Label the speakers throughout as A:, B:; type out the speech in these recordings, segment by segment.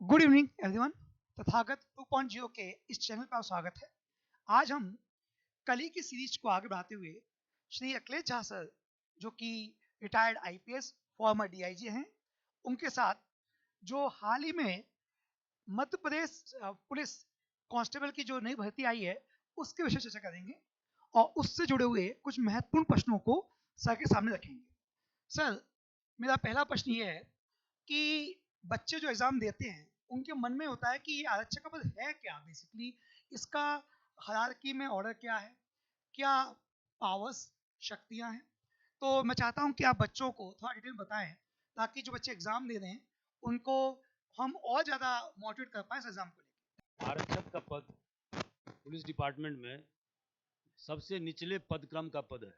A: Good evening everyone. Tathagata 2.0 के इस channel पर स्वागत है। आज हम कल ही की सीरीज को आगे बढ़ाते हुए श्री अखिलेश झा सर, जो कि रिटायर्ड आईपीएस फॉर्मर डीआईजी हैं, उनके साथ जो हाल ही में मध्य प्रदेश पुलिस कांस्टेबल की जो नई भर्ती आई है उसके विषय चर्चा करेंगे और उससे जुड़े हुए कुछ महत्वपूर्ण प्रश्नों को सर के सामने रखेंगे। सर, मेरा पहला प्रश्न ये है कि बच्चे जो एग्जाम देते हैं उनके मन में होता है कि ये आरक्षक का पद है क्या, बेसिकली इसका हायरार्की में ऑर्डर क्या है, क्या पावर्स शक्तियां हैं। तो मैं चाहता हूं कि आप बच्चों को थोड़ा डिटेल बताएं ताकि जो बच्चे एग्जाम दे रहे हैं उनको हम और ज़्यादा मोटिवेट कर पाए इस एग्जाम को लेकर।
B: आरक्षक का पद पुलिस डिपार्टमेंट में सबसे निचले पद क्रम का पद है।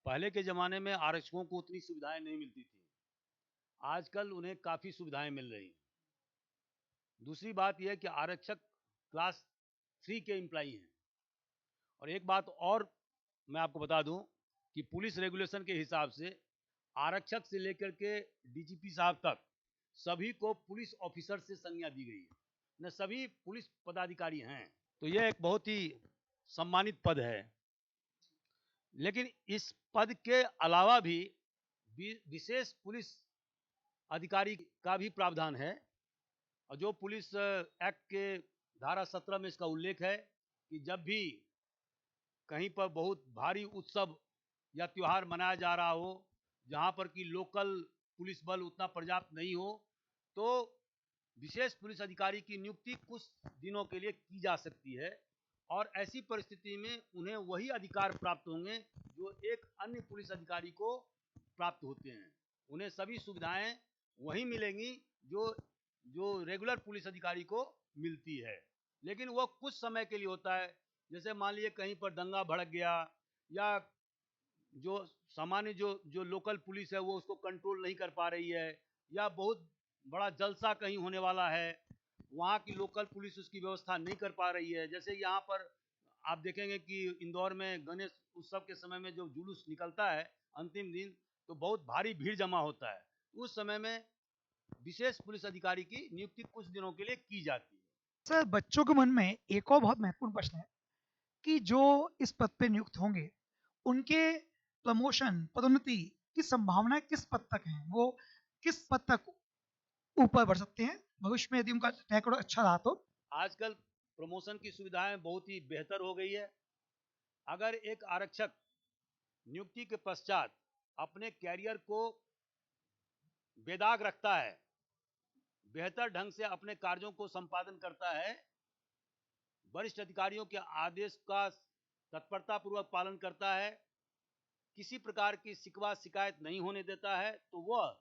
B: पहले के ज़माने में आरक्षकों को उतनी सुविधाएं नहीं मिलती थी, आजकल उन्हें काफ़ी सुविधाएं मिल रही हैं। दूसरी बात यह है कि आरक्षक क्लास 3 के एम्प्लॉई हैं। और एक बात और मैं आपको बता दूं कि पुलिस रेगुलेशन के हिसाब से आरक्षक से लेकर के डीजीपी साहब तक सभी को पुलिस ऑफिसर से संज्ञा दी गई है, न सभी पुलिस पदाधिकारी हैं। तो यह एक बहुत ही सम्मानित पद है। लेकिन इस पद के अलावा भी विशेष पुलिस अधिकारी का भी प्रावधान है, और जो पुलिस एक्ट के धारा 17 में इसका उल्लेख है कि जब भी कहीं पर बहुत भारी उत्सव या त्यौहार मनाया जा रहा हो, जहां पर कि लोकल पुलिस बल उतना पर्याप्त नहीं हो, तो विशेष पुलिस अधिकारी की नियुक्ति कुछ दिनों के लिए की जा सकती है। और ऐसी परिस्थिति में उन्हें वही अधिकार प्राप्त होंगे जो एक अन्य पुलिस अधिकारी को प्राप्त होते हैं। उन्हें सभी सुविधाएं वही मिलेंगी जो जो रेगुलर पुलिस अधिकारी को मिलती है, लेकिन वो कुछ समय के लिए होता है। जैसे मान लीजिए कहीं पर दंगा भड़क गया, या जो सामान्य जो लोकल पुलिस है वो उसको कंट्रोल नहीं कर पा रही है, या बहुत बड़ा जलसा कहीं होने वाला है, वहाँ की लोकल पुलिस उसकी व्यवस्था नहीं कर पा रही है। जैसे यहाँ पर आप देखेंगे कि इंदौर में गणेश उत्सव के समय में जो जुलूस निकलता है अंतिम दिन, तो बहुत भारी भीड़ जमा होता है। उस समय में विशेष पुलिस अधिकारी की नियुक्ति कुछ दिनों के लिए की जाती है।
A: सर, बच्चों के मन में एक और बहुत महत्वपूर्ण प्रश्न है कि जो इस पद पे नियुक्त होंगे उनके प्रमोशन पदोन्नति की संभावना किस पद तक है, वो किस पद तक ऊपर बढ़ सकते हैं भविष्य में यदि उनका ट्रैक रिकॉर्ड अच्छा रहा तो।
B: आजकल प्रमोशन की सुविधाएं बहुत ही बेहतर हो गई है। अगर एक आरक्षक नियुक्ति के पश्चात अपने कैरियर को बेदाग रखता है, बेहतर ढंग से अपने कार्यों को संपादन करता है, वरिष्ठ अधिकारियों के आदेश का तत्परता पूर्वक पालन करता है, किसी प्रकार की शिकवा शिकायत नहीं होने देता है, तो वह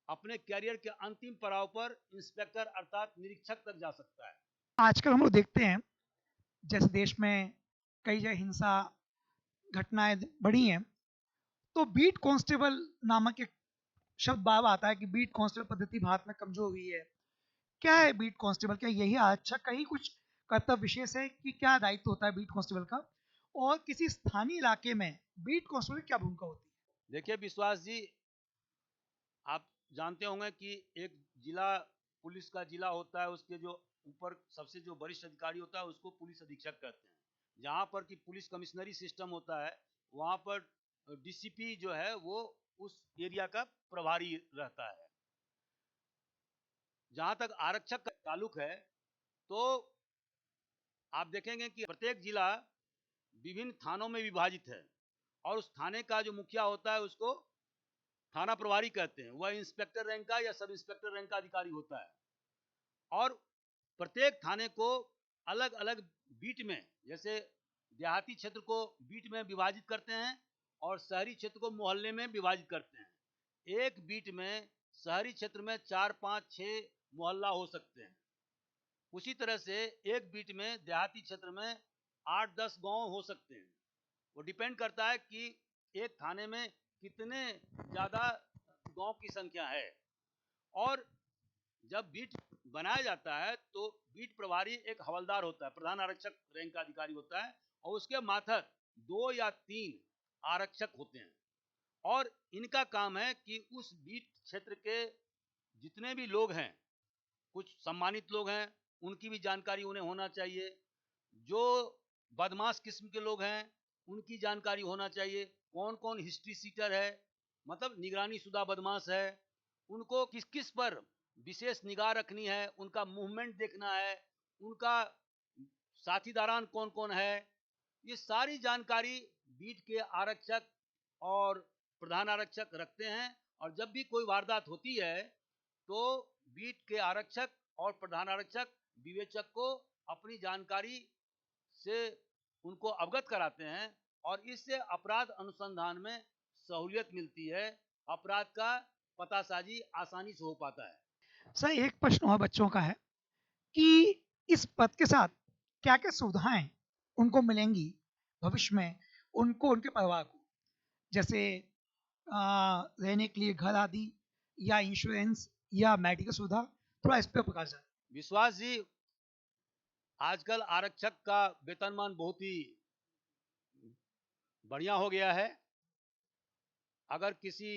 B: अपने कैरियर के अंतिम पड़ाव पर इंस्पेक्टर अर्थात निरीक्षक तक जा सकता है।
A: आजकल हम लोग देखते हैं जैसे देश में कई जगह हिंसा घटनाएं बढ़ी हैं, तो बीट कांस्टेबल नामक एक शब्द बार बार आता है कि बीट कांस्टेबल पद्धति भारत में कमजोर हुई है। क्या है बीट कांस्टेबल? क्या यही आरक्षक का ही कुछ कर्तव्य विशेष है कि क्या दायित्व होता है बीट कांस्टेबल का, और किसी स्थानीय इलाके में बीट कांस्टेबल की क्या भूमिका होती है?
B: देखिए विश्वास जी, आप जानते होंगे कि एक जिला पुलिस का जिला होता है, उसके जो ऊपर सबसे जो वरिष्ठ अधिकारी होता है उसको पुलिस अधीक्षक कहते हैं। जहाँ पर कि पुलिस कमिश्नरी सिस्टम होता है, वहाँ पर डीसीपी जो है वो उस एरिया का प्रभारी रहता है। जहाँ तक आरक्षक का ताल्लुक है, तो आप देखेंगे कि प्रत्येक जिला विभिन्न थानों में विभाजित है, और उस थाने का जो मुखिया होता है उसको थाना प्रभारी कहते हैं। वह इंस्पेक्टर रैंक का या सब इंस्पेक्टर रैंक का अधिकारी होता है। और प्रत्येक थाने को अलग अलग बीट में, जैसे देहाती क्षेत्र को बीट में विभाजित करते हैं और शहरी क्षेत्र को मोहल्ले में विभाजित करते हैं। एक बीट में शहरी क्षेत्र में 4, 5, 6 मोहल्ला हो सकते हैं। उसी तरह से एक बीट में देहाती क्षेत्र में 8, 10 गांव हो सकते हैं। वो डिपेंड करता है कि एक थाने में कितने ज़्यादा गांव की संख्या है। और जब बीट बनाया जाता है तो बीट प्रभारी एक हवलदार होता है, प्रधान आरक्षक रैंक का अधिकारी होता है, और उसके माथर 2 या 3 आरक्षक होते हैं। और इनका काम है कि उस बीट क्षेत्र के जितने भी लोग हैं, कुछ सम्मानित लोग हैं, उनकी भी जानकारी उन्हें होना चाहिए। जो बदमाश किस्म के लोग हैं, उनकी जानकारी होना चाहिए। कौन कौन हिस्ट्री सीटर है, मतलब निगरानी शुदा बदमाश है, उनको किस किस पर विशेष निगाह रखनी है, उनका मूवमेंट देखना है, उनका साथीदारान कौन कौन है, ये सारी जानकारी बीट के आरक्षक और प्रधान आरक्षक रखते हैं। और जब भी कोई वारदात होती है तो बीट के आरक्षक और प्रधान आरक्षक विवेचक को अपनी जानकारी से उनको अवगत कराते हैं और इससे अपराध अनुसंधान में सहूलियत मिलती है। अपराध का पतासाजी आसानी से हो पाता है।
A: सर एक प्रश्न और बच्चों का है कि इस पद के साथ क्या-क्या सुविधाएं उनको मिलेंगी भविष्य में, उनको उनके परिवार को, जैसे रहने के लिए घर आदि या इंश्योरेंस या मेडिकल सुविधा, थोड़ा इस पे प्रकाश डालें।
B: विश्वास जी, आजकल आरक्षक का वेतनमान बहुत ही बढ़िया हो गया है। अगर किसी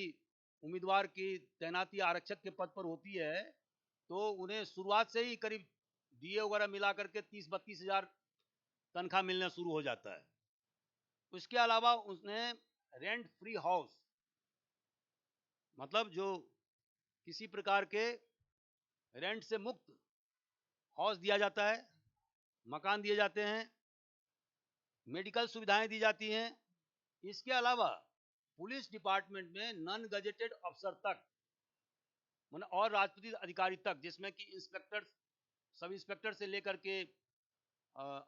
B: उम्मीदवार की तैनाती आरक्षक के पद पर होती है तो उन्हें शुरुआत से ही करीब डीए वगैरह मिला करके 30-32 हजार तनख्वाह मिलना शुरू हो जाता है। उसके अलावा उसने रेंट फ्री हाउस, मतलब जो किसी प्रकार के रेंट से मुक्त हाउस दिया जाता है, मकान दिए जाते हैं, मेडिकल सुविधाएं दी जाती हैं। इसके अलावा पुलिस डिपार्टमेंट में नॉन गजेटेड अफसर तक और राजपत्रित अधिकारी तक, जिसमें कि इंस्पेक्टर, सब इंस्पेक्टर से लेकर के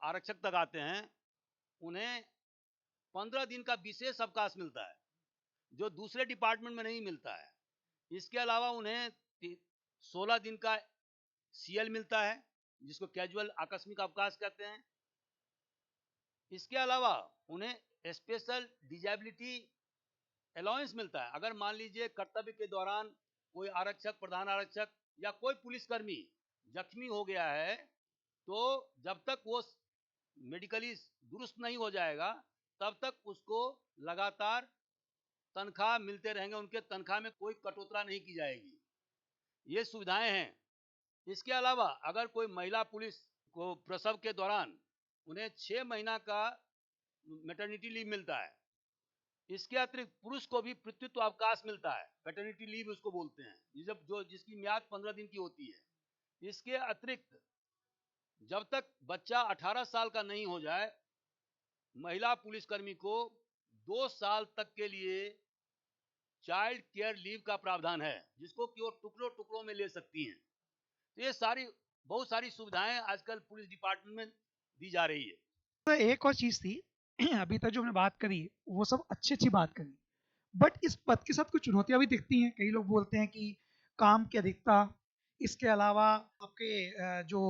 B: आरक्षक तक आते हैं, उन्हें 15 दिन का विशेष अवकाश मिलता है जो दूसरे डिपार्टमेंट में नहीं मिलता है। इसके अलावा उन्हें 16 दिन का सीएल मिलता है जिसको कैजुअल आकस्मिक अवकाश कहते हैं। इसके अलावा उन्हें स्पेशल डिजेबिलिटी अलाउंस मिलता है। अगर मान लीजिए कर्तव्य के दौरान कोई आरक्षक, प्रधान आरक्षक या कोई पुलिसकर्मी जख्मी हो गया है तो जब तक वो मेडिकली दुरुस्त नहीं हो जाएगा तब तक उसको लगातार तनख्वाह मिलते रहेंगे, उनके तनख्वाह में कोई कटौती नहीं की जाएगी। ये सुविधाएं हैं। इसके अलावा अगर कोई महिला पुलिस को प्रसव के दौरान उन्हें 6 महीना का मैटरनिटी लीव मिलता है। इसके अतिरिक्त पुरुष को भी पितृत्व अवकाश मिलता है, पैटर्निटी लीव उसको बोलते हैं, जब जो जिसकी म्याद 15 दिन की होती है। इसके अतिरिक्त जब तक बच्चा 18 साल का नहीं हो जाए, महिला पुलिसकर्मी को 2 साल तक के लिए चाइल्ड केयर लीव का प्रावधान है, जिसको कि वो टुकड़ों टुकड़ों में ले सकती हैं। तो ये सारी बहुत सारी सुविधाएं आजकल पुलिस डिपार्टमेंट में दी जा रही है।
A: तो एक और चीज़ थी अभी तक जो हमने बात करी वो सब अच्छी बात करी, बट इस पद के साथ कुछ चुनौतियां भी दिखती हैं। कई लोग बोलते हैं कि काम की अधिकता, इसके अलावा आपके जो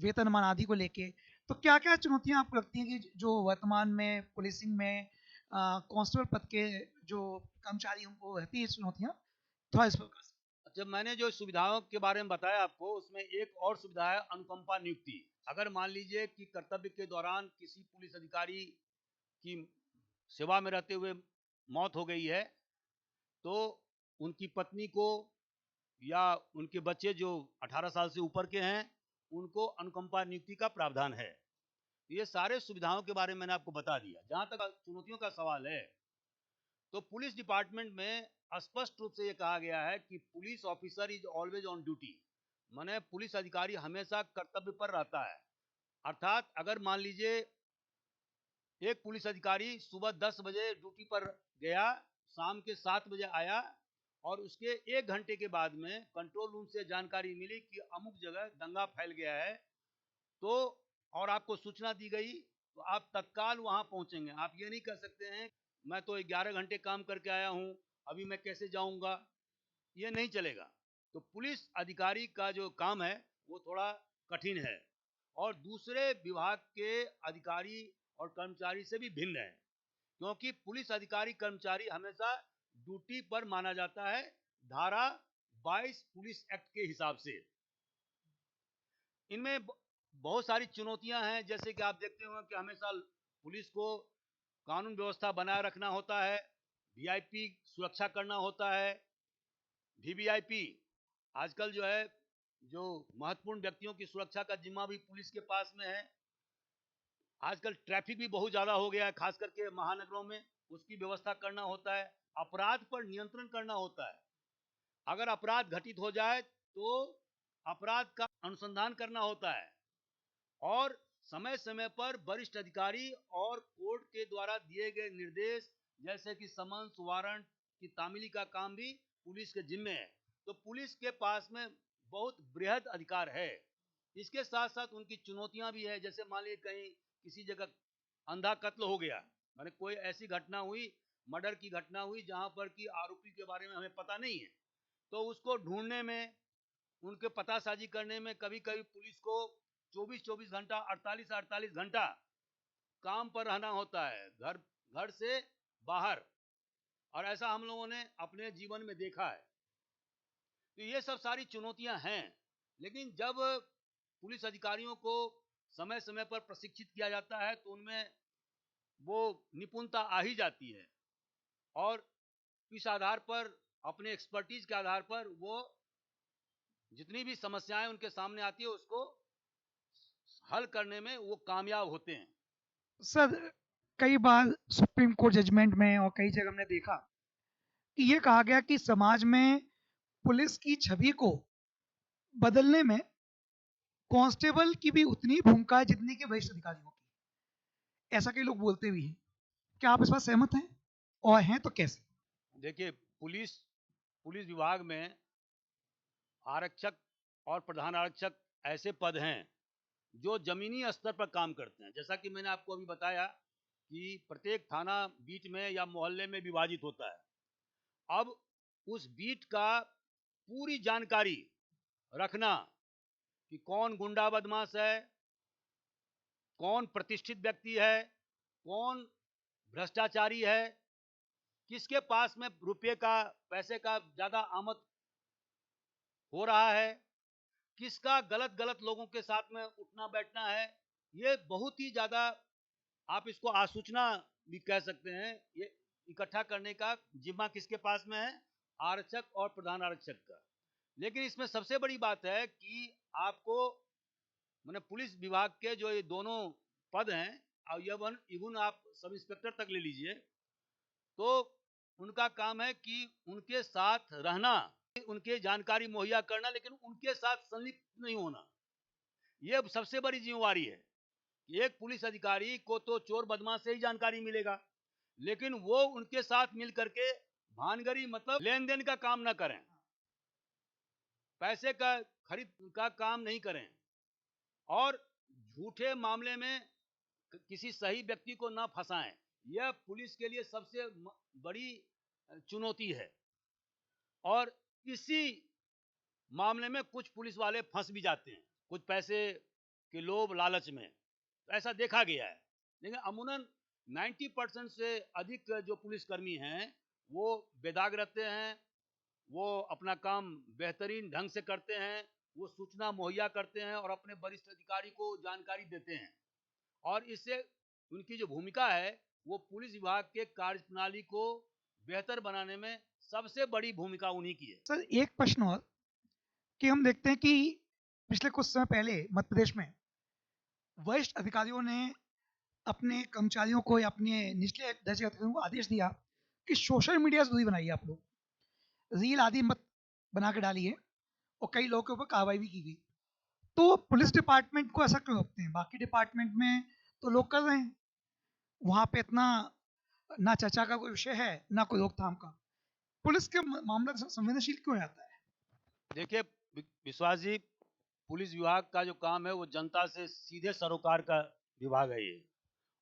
A: वेतनमान आदि को लेके, तो क्या-क्या चुनौतियां आपको लगती हैं कि जो वर्तमान में पुलिसिंग में कांस्टेबल पद के जो कर्मचारी उनको रहती है चुनौतियां, थोड़ा इस पर प्रकाश।
B: अच्छा, मैंने जो सुविधाओं के बारे में बताया आपको, उसमें एक और सुविधा है अनुकंपा नियुक्ति। अगर मान लीजिए कि कर्तव्य के दौरान किसी पुलिस अधिकारी की सेवा में रहते हुए मौत हो गई है तो उनकी पत्नी को या उनके बच्चे जो 18 साल से ऊपर के हैं उनको अनुकंपा नियुक्ति का प्रावधान है। ये सारे सुविधाओं के बारे में मैंने आपको बता दिया। जहां तक चुनौतियों का सवाल है तो पुलिस डिपार्टमेंट में स्पष्ट रूप से ये कहा गया है कि police officer is always on duty, माने पुलिस अधिकारी हमेशा कर्तव्य पर रहता है। अर्थात अगर मान लीजिए एक पुलिस अधिकारी सुबह 10 बजे ड्यूटी पर गया, शाम के 7 बजे आया और उसके 1 घंटे के बाद में कंट्रोल रूम से जानकारी मिली कि अमुक जगह दंगा फैल गया है, तो और आपको सूचना दी गई तो आप तत्काल वहां पहुंचेंगे। आप ये नहीं कह सकते हैं मैं तो 11 घंटे काम करके आया हूं, अभी मैं कैसे जाऊंगा, ये नहीं चलेगा। तो पुलिस अधिकारी का जो काम है वो थोड़ा कठिन है और दूसरे विभाग के अधिकारी और कर्मचारी से भी भिन्न है, क्योंकि पुलिस अधिकारी कर्मचारी हमेशा ड्यूटी पर माना जाता है धारा 22 पुलिस एक्ट के हिसाब से। इनमें बहुत सारी चुनौतियां हैं, जैसे कि आप देखते होंगे कि हमेशा पुलिस को कानून व्यवस्था बनाए रखना होता है, वीआईपी सुरक्षा करना होता है, वीवीआईपी आजकल जो है, जो महत्वपूर्ण व्यक्तियों की सुरक्षा का जिम्मा भी पुलिस के पास में है। आजकल ट्रैफिक भी बहुत ज़्यादा हो गया है, खास करके महानगरों में। उसकी व्यवस्था करना होता है, अपराध पर नियंत्रण करना होता है। अगर अपराध घटित हो जाए तो अपराध का अनुसंधान करना होता है, और समय समय पर वरिष्ठ अधिकारी और कोर्ट के द्वारा दिए गए निर्देश, जैसे कि समन्स वारंट की तामीली का काम भी पुलिस के जिम्मे है। तो पुलिस के पास में बहुत बृहद अधिकार है। इसके साथ साथ उनकी चुनौतियां भी है। जैसे मान लीजिए कहीं किसी जगह अंधा कत्ल हो गया, माने कोई ऐसी घटना हुई, मर्डर की घटना हुई, जहां पर कि आरोपी के बारे में हमें पता नहीं है, तो उसको ढूंढने में, उनके पतासाजी करने में कभी कभी पुलिस को 24-24 घंटा, 48-48 घंटा काम पर रहना होता है, घर घर से बाहर। और ऐसा हम लोगों ने अपने जीवन में देखा है। तो ये सब सारी चुनौतियां हैं। लेकिन जब पुलिस अधिकारियों को समय समय पर प्रशिक्षित किया जाता है तो उनमें वो निपुणता आ ही जाती है, और इस आधार पर, अपने एक्सपर्टीज के आधार पर, वो जितनी भी समस्याएं उनके सामने आती है उसको हल करने में वो कामयाब होते हैं।
A: सर, कई बार सुप्रीम कोर्ट जजमेंट में और कई जगह हमने देखा कि ये कहा गया कि समाज में पुलिस की छवि को बदलने में कांस्टेबल की भी उतनी भूमिका है जितनी कि वरिष्ठ अधिकारियों की। ऐसा कई लोग बोलते भी हैं। क्या आप इस बात सहमत हैं? और हैं तो कैसे?
B: देखिए, पुलिस पुलिस विभाग में आरक्षक और प्रधान आरक्षक ऐसे पद हैं जो जमीनी स्तर पर काम करते हैं। जैसा कि मैंने आपको अभी बताया कि प्रत्येक थाना बीट में या मोहल्ले में विभाजित होता है। अब उस बीट का पूरी जानकारी रखना कि कौन गुंडा बदमाश है, कौन प्रतिष्ठित व्यक्ति है, कौन भ्रष्टाचारी है, किसके पास में रुपये का, पैसे का ज़्यादा आमद हो रहा है, किसका गलत गलत लोगों के साथ में उठना बैठना है, ये बहुत ही ज़्यादा, आप इसको आसूचना भी कह सकते हैं, ये इकट्ठा करने का जिम्मा किसके पास में है? आरक्षक और प्रधान आरक्षक का। लेकिन इसमें सबसे बड़ी बात है कि आपको, मैंने पुलिस विभाग के जो ये दोनों पद हैं, और इवन इवन आप सब इंस्पेक्टर तक ले लीजिए, तो उनका काम है कि उनके साथ रहना, उनके जानकारी मुहैया करना, लेकिन उनके साथ संलिप्त नहीं होना। ये सबसे बड़ी जिम्मेवारी है। एक पुलिस अधिकारी को तो चोर बदमाश से ही जानकारी मिलेगा, लेकिन वो उनके साथ मिल करके भानगरी, मतलब लेन देन का काम ना करें, पैसे का खरीद का काम नहीं करें, और झूठे मामले में किसी सही व्यक्ति को ना फंसाएं। यह पुलिस के लिए सबसे बड़ी चुनौती है। और इसी मामले में कुछ पुलिस वाले फंस भी जाते हैं, कुछ पैसे के लोभ लालच में। तो ऐसा देखा गया है। लेकिन अमूमन 90% से अधिक जो पुलिसकर्मी हैं वो बेदाग रहते हैं, वो अपना काम बेहतरीन ढंग से करते हैं, वो सूचना मुहैया करते हैं और अपने वरिष्ठ अधिकारी को जानकारी देते हैं। और इससे उनकी जो भूमिका है वो पुलिस विभाग के कार्यप्रणाली को बेहतर बनाने में सबसे बड़ी भूमिका उन्हीं की है।
A: सर, एक प्रश्न और कि हम देखते हैं कि पिछले कुछ समय पहले मध्य प्रदेश में वरिष्ठ अधिकारियों ने अपने कर्मचारियों को या अपने निचले दर्जे के अधिकारियों को आदेश दिया कि सोशल मीडिया से दूरी बनाइए, आप लोग रील आदि मत बना के डालिए, और कई लोगों के ऊपर कार्रवाई भी की गई। तो पुलिस डिपार्टमेंट को ऐसा क्यों रोकते हैं? बाकी डिपार्टमेंट में तो लोग कर रहे हैं, वहां पे इतना ना चर्चा का कोई विषय है ना कोई रोकथाम का। पुलिस के मामला संवेदनशील क्यों आता है?
B: देखिए विश्वास जी, पुलिस विभाग का जो काम है वो जनता से सीधे सरोकार का विभाग है ये,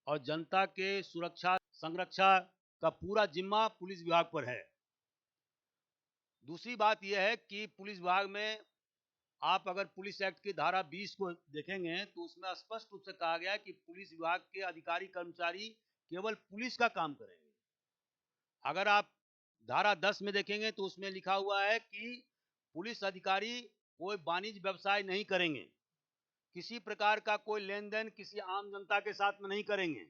B: और जनता के सुरक्षा संरक्षा का पूरा जिम्मा पुलिस विभाग पर है। दूसरी बात यह है कि पुलिस विभाग में आप अगर पुलिस एक्ट की धारा 20 को देखेंगे तो उसमें स्पष्ट रूप से कहा गया है कि पुलिस विभाग के अधिकारी कर्मचारी केवल पुलिस का काम करेंगे। अगर आप धारा 10 में देखेंगे तो उसमें लिखा हुआ है कि पुलिस अधिकारी कोई वाणिज्य व्यवसाय नहीं करेंगे, किसी प्रकार का कोई लेन देन किसी आम जनता के साथ में नहीं करेंगे।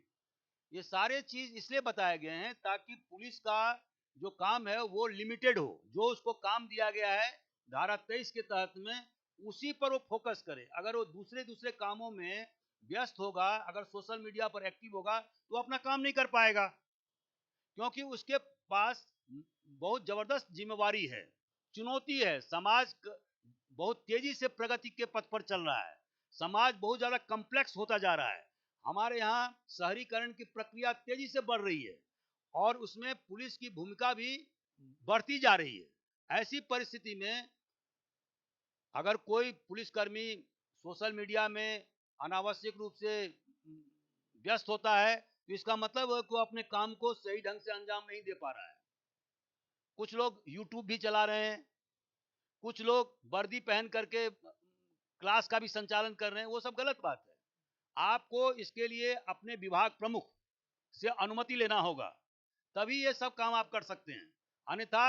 B: ये सारे चीज इसलिए बताए गए हैं ताकि पुलिस का जो काम है वो लिमिटेड हो, जो उसको काम दिया गया है धारा 23 के तहत में उसी पर वो फोकस करे। अगर वो दूसरे कामों में व्यस्त होगा, अगर सोशल मीडिया पर एक्टिव होगा, तो अपना काम नहीं कर पाएगा, क्योंकि उसके पास बहुत जबरदस्त जिम्मेवारी है, चुनौती है। समाज बहुत तेजी से प्रगति के पथ पर चल रहा है, समाज बहुत ज्यादा कॉम्प्लेक्स होता जा रहा है। हमारे यहाँ शहरीकरण की प्रक्रिया तेजी से बढ़ रही है और उसमें पुलिस की भूमिका भी बढ़ती जा रही है। ऐसी परिस्थिति में अगर कोई पुलिसकर्मी सोशल मीडिया में अनावश्यक रूप से व्यस्त होता है, तो इसका मतलब है कि वो अपने काम को सही ढंग से अंजाम नहीं दे पा रहा है। कुछ लोग यूट्यूब भी चला रहे हैं, कुछ लोग वर्दी पहन करके क्लास का भी संचालन कर रहे हैं, वो सब गलत बात है। आपको इसके लिए अपने विभाग प्रमुख से अनुमति लेना होगा, तभी ये सब काम आप कर सकते हैं। अन्यथा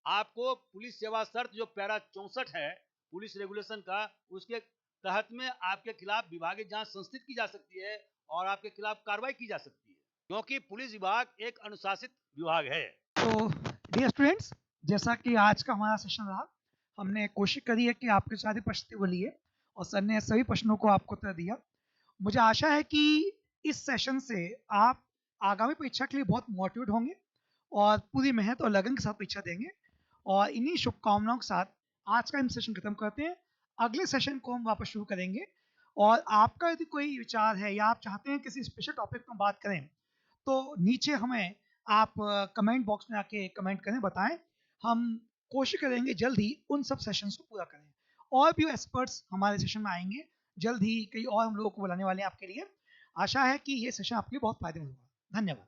B: आपको पुलिस सेवा शर्त जो पैरा 64 है पुलिस रेगुलेशन का, उसके तहत में आपके खिलाफ विभागीय जांच संस्थित की जा सकती है और आपके खिलाफ कार्रवाई की जा सकती है, क्योंकि पुलिस विभाग एक अनुशासित विभाग है।
A: तो डियर स्टूडेंट्स, जैसा कि आज का हमारा सेशन रहा, हमने कोशिश करी है कि आपके सारे प्रश्न बोलिए और सर ने सभी प्रश्नों को आपको उत्तर दिया। मुझे आशा है कि इस सेशन से आप आगामी परीक्षा के लिए बहुत मोटिवेट होंगे और पूरी मेहनत और लगन के साथ परीक्षा देंगे। और इन्हीं शुभकामनाओं के साथ आज का हम सेशन खत्म करते हैं। अगले सेशन को हम वापस शुरू करेंगे और आपका यदि कोई विचार है या आप चाहते हैं किसी स्पेशल टॉपिक पर बात करें, तो नीचे हमें आप कमेंट बॉक्स में आके कमेंट करें, बताएं। हम कोशिश करेंगे जल्द ही उन सब सेशंस को पूरा करें। और भी एक्सपर्ट्स हमारे सेशन में आएंगे जल्द ही, कई और हम लोगों को बुलाने वाले हैं आपके लिए। आशा है कि ये सेशन आपके लिए बहुत फायदेमंद होगा। धन्यवाद।